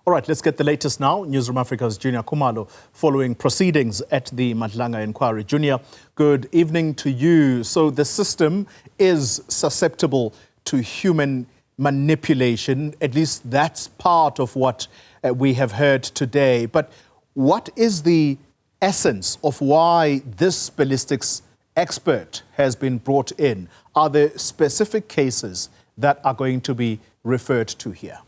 All right, let's get the latest now. Newzroom Afrika's Juniour Khumalo following proceedings at the Madlanga inquiry. Juniour, good evening to you. So the system is susceptible to human manipulation. At least that's part of what we have heard today. But what is the essence of why this ballistics expert has been brought in? Are there specific cases that are going to be referred to here?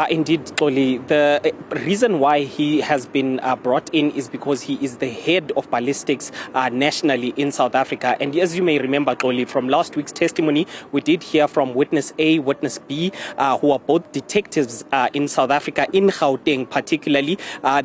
Indeed, Xoli. The reason why he has been brought in is because he is the head of ballistics nationally in South Africa. And as you may remember, Xoli, from last week's testimony, we did hear from witness A, witness B, who are both detectives in South Africa, in Gauteng particularly.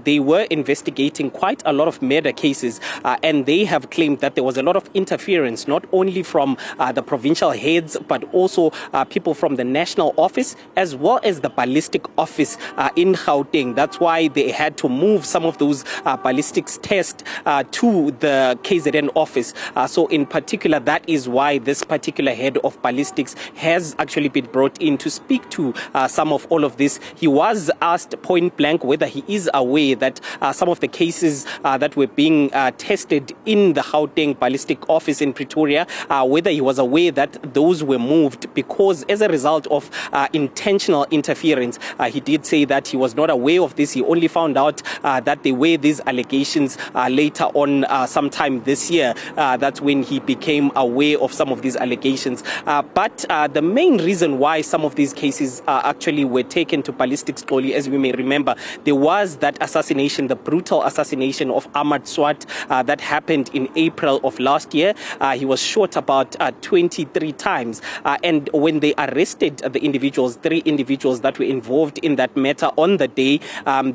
They were investigating quite a lot of murder cases, and they have claimed that there was a lot of interference, not only from the provincial heads, but also people from the national office, as well as the ballistic office in Gauteng. That's why they had to move some of those ballistics tests to the KZN office. So in particular, that is why this particular head of ballistics has actually been brought in to speak to some of all of this. He was asked point blank whether he is aware that some of the cases that were being tested in the Gauteng ballistic office in Pretoria, whether he was aware that those were moved because as a result of intentional interference. He did say that he was not aware of this. He only found out that there were these allegations later on sometime this year. That's when he became aware of some of these allegations. But the main reason why some of these cases actually were taken to ballistics, Xoli, as we may remember, there was that assassination, the brutal assassination of Ahmad Swat that happened in April of last year. He was shot about 23 times. And when they arrested the individuals, 3 individuals that were involved in that matter on the day,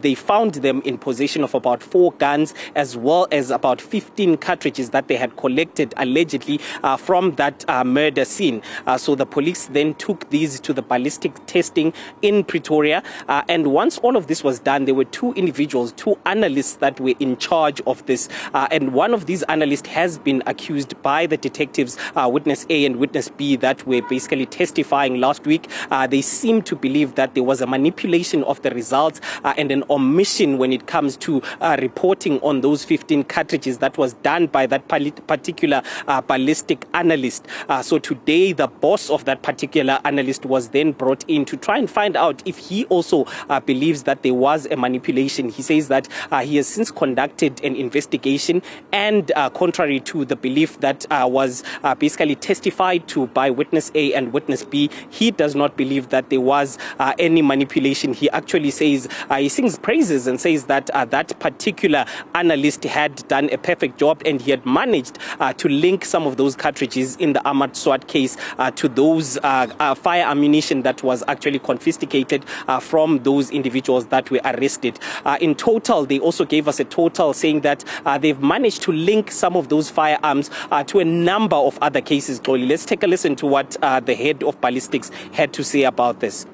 they found them in possession of about 4 guns as well as about 15 cartridges that they had collected allegedly from that murder scene. So the police then took these to the ballistic testing in Pretoria, and once all of this was done, there were 2 individuals, 2 analysts that were in charge of this, and one of these analysts has been accused by the detectives, witness A and witness B, that were basically testifying last week. They seem to believe that there was a manipulation of the results and an omission when it comes to reporting on those 15 cartridges that was done by that particular ballistic analyst. So today, the boss of that particular analyst was then brought in to try and find out if he also believes that there was a manipulation. He says that he has since conducted an investigation, and contrary to the belief that was basically testified to by witness A and witness B, he does not believe that there was any manipulation. He actually says, he sings praises and says that that particular analyst had done a perfect job, and he had managed to link some of those cartridges in the Ahmad Swat case to those fire ammunition that was actually confiscated from those individuals that were arrested. In total, they also gave us a total saying that they've managed to link some of those firearms to a number of other cases. Let's take a listen to what the head of ballistics had to say about this.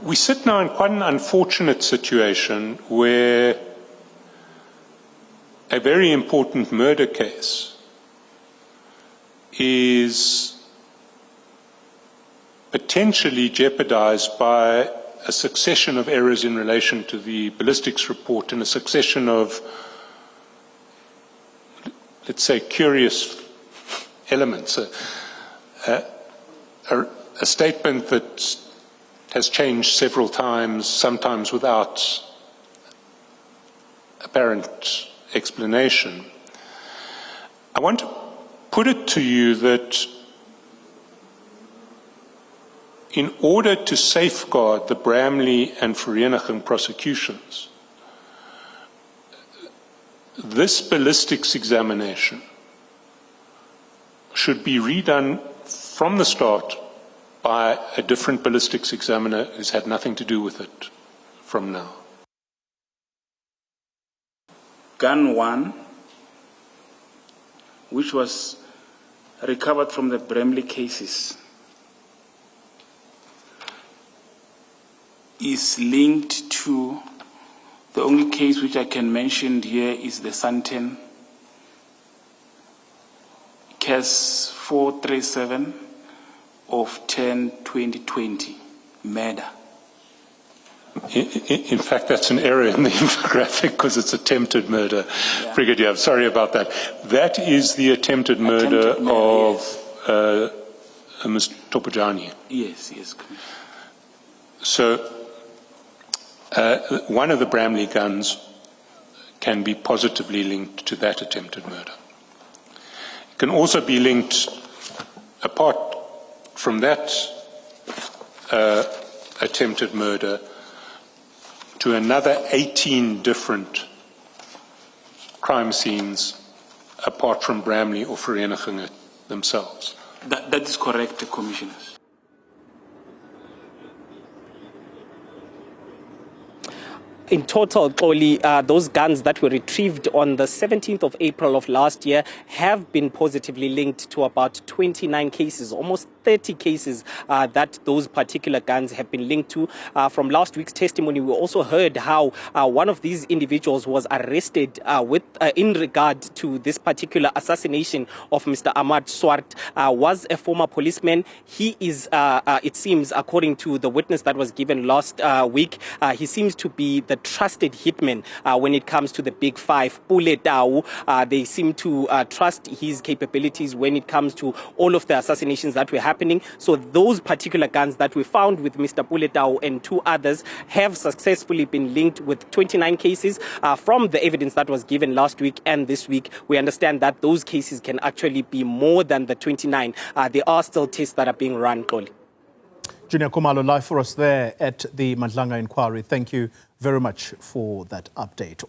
We sit now in quite an unfortunate situation where a very important murder case is potentially jeopardized by a succession of errors in relation to the ballistics report and a succession of, let's say, curious elements. A statement that has changed several times, sometimes without apparent explanation. I want to put it to you that in order to safeguard the Bramley and Vereeniging prosecutions, this ballistics examination should be redone from the start by a different ballistics examiner who's had nothing to do with it from now. Gun 1, which was recovered from the Bramley cases, is linked to the only case which I can mention here is the Santen case 437 of 10/2020, murder. In fact, that's an error in the infographic because it's attempted murder. Yeah. Brigadier, sorry about that. That is the attempted murder of yes. Ms. Topojani. Yes, yes. So, one of the Bramley guns can be positively linked to that attempted murder. It can also be linked, apart from that attempted murder, to another 18 different crime scenes apart from Bramley or Vereniging themselves. That is correct, Commissioners. In total, Xoli, those guns that were retrieved on the 17th of April of last year have been positively linked to about 29 cases, almost 30 cases that those particular guns have been linked to. From last week's testimony, we also heard how one of these individuals was arrested in regard to this particular assassination of Mr. Ahmad Swart, was a former policeman. He is, it seems, according to the witness that was given last week, he seems to be the trusted hitman when it comes to the Big Five. They seem to trust his capabilities when it comes to all of the assassinations that were happening. So those particular guns that we found with Mr. Puletau and two others have successfully been linked with 29 cases. From the evidence that was given last week and this week, we understand that those cases can actually be more than the 29. There are still tests that are being run, Xoli. Juniour Khumalo, live for us there at the Madlanga inquiry. Thank you very much for that update.